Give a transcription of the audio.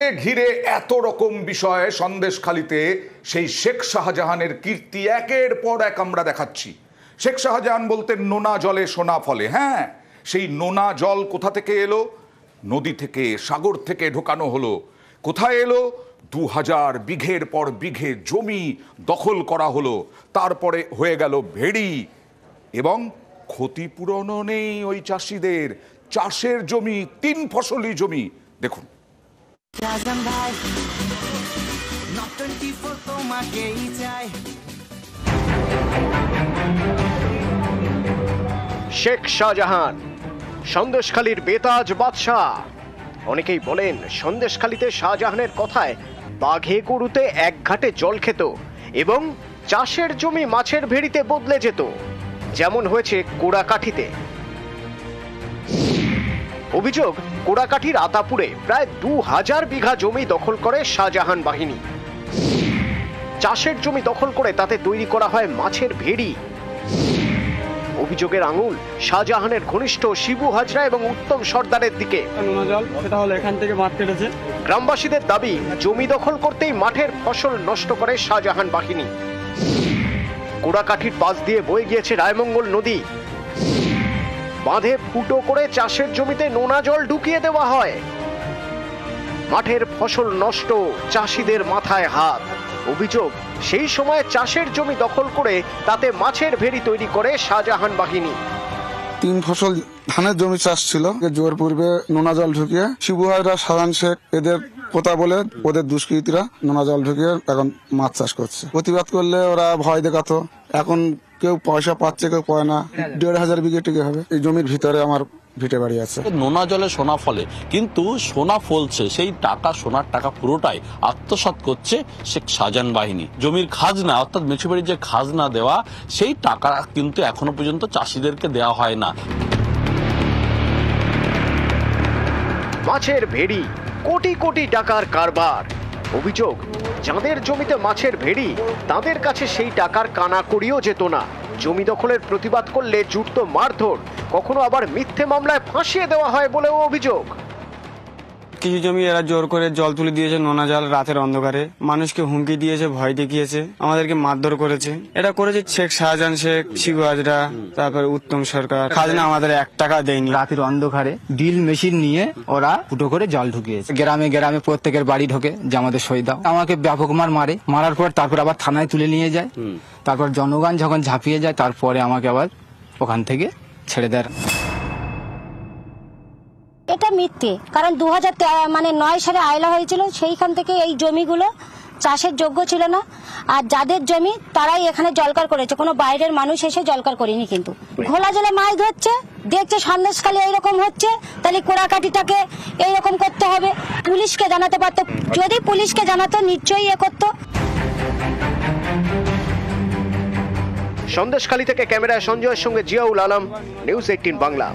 ঘিরে এত রকম বিষয় সন্দেশখালিতে সেই শেখ শাহজাহানের কীর্তি একের পর এক আমরা দেখাচ্ছি। শেখ শাহজাহান বলতেন নোনা জলে সোনা ফলে। হ্যাঁ, সেই নোনা জল কোথা থেকে এলো? নদী থেকে, সাগর থেকে ঢোকানো হলো। কোথায় এলো? 2000 বিঘের পর বিঘে জমি দখল করা হলো। তারপরে হয়ে গেল ভেড়ি, এবং ক্ষতিপূরণও নেই ওই চাষিদের। চাষের জমি, 3 ফসলি জমি। দেখুন, শেখ শাহজাহান সন্দেশখালীর বেতাজ বাদশাহ। অনেকেই বলেন সন্দেশখালীতে শাহজাহানের কথায় বাঘে গরুতে এক ঘাটে জল খেত এবং চাষের জমি মাছের ভেড়িতে বদলে যেত, যেমন হয়েছে কোড়াকাঠিতে। অভিযোগ, কোড়াকাঠির আতাপুরে প্রায় 2000 বিঘা জমি দখল করে শাহজাহান বাহিনী। চাষের জমি দখল করে তাতে তৈরি করা হয় মাছের ভেড়ি। অভিযোগের আঙুল শাহজাহানের ঘনিষ্ঠ শিবু হাজরা এবং উত্তম সর্দারের দিকে। গ্রামবাসীদের দাবি, জমি দখল করতেই মাঠের ফসল নষ্ট করে শাহজাহান বাহিনী। কোড়াকাঠির পাশ দিয়ে বয়ে গিয়েছে রায়মঙ্গল নদী। বাঁধে ফুটো করে চাষের জমিতে নোনা জল ঢুকিয়ে দেওয়া হয়। মাঠের ফসল নষ্ট, চাষিদের মাথায় হাত। অভিযোগ, সেই সময় চাষের জমি দখল করে তাতে মাছের ভেড়ি তৈরি করে শাহজাহান বাহিনী। 3 ফসল ধানের জমি চাষ ছিল, জোর পূর্বে নোনা জল ঢুকিয়ে শিবু হাজরা, শাহজাহান শেখ এদের কথা বলে ওদের দুষ্কৃতীরা নোনা জল ঢুকিয়ে এখন মাছ চাষ করছে। প্রতিবাদ করলে ওরা ভয় দেখাতো। এখন কেউ পয়সা পাচ্ছে, কেউ পায় না। 1500 বিঘে টিকে হবে। এই জমির ভিতরে আমার ভিটে বাড়ি আছে। নোনা জলে সোনা ফলে, কিন্তু সোনা ফলছে, সেই টাকা, সোনার টাকা পুরোটাই আত্মসাৎ করছে শেখ শাহজাহান বাহিনী। জমির খাজনা, অর্থাৎ মিউনিসিপ্যালিটির যে খাজনা দেওয়া, সেই টাকা কিন্তু এখনো পর্যন্ত চাষিদেরকে দেওয়া হয় না। মাছের ভেড়ি, কোটি কোটি টাকার কারবার। অভিযোগ, যাদের জমিতে মাছের ভেড়ি, তাদের কাছে সেই টাকার কানাকড়িও যেত না। জমি দখলের প্রতিবাদ করলে জুটতো মারধর, কখনো আবার মিথ্যে মামলায় ফাঁসিয়ে দেওয়া হয় বলেও অভিযোগ। কিছু জমি এরা জোর করে জল তুলে দিয়েছে, নোনা জল, রাতের অন্ধকারে মানুষকে হুমকি দিয়েছে, ভয় দেখিয়েছে, আমাদেরকে মারধর করেছে। এটা করেছে শেখ শাহজাহান শেখ, শিবু হাজরা, তারপরে উত্তম সরকার। খাজনা আমাদের 1 টাকা দেয়নি। রাতের অন্ধকারে ড্রিল মেশিন নিয়ে ওরা ফুটো করে জল ঢুকিয়েছে। গ্রামে গ্রামে প্রত্যেকের বাড়ি ঢোকে যে আমাদের সই দাও। আমাকে ব্যাপক মারার পর তারপর আবার থানায় তুলে নিয়ে যায়। তারপর জনগণ যখন ঝাঁপিয়ে যায়, তারপরে আমাকে আবার ওখান থেকে ছেড়ে দেয়। এটা মিথ্যে, কারণ 2009 সালে আয়লা হয়েছিল, সেইখান থেকে এই জমিগুলো চাষের যোগ্য ছিল না। আর যাদের জমি তারাই এখানে জলকার করেছে, কোনো বাইরের মানুষ এসে জলকার করেনি। কিন্তু ঘোলা জলে মাছ ধরছে, দেখছে সন্দেশখালী এইরকম হচ্ছে, তাহলে কোড়াকাঠিটাকে এইরকম করতে হবে। পুলিশকে জানাতে পারতো, যদি পুলিশকে জানাতো নিশ্চয়ই করতো। সন্দেশখালী থেকে ক্যামেরায় সঞ্জয়ের সঙ্গে জিয়াউল আলম, নিউজ 18 বাংলা।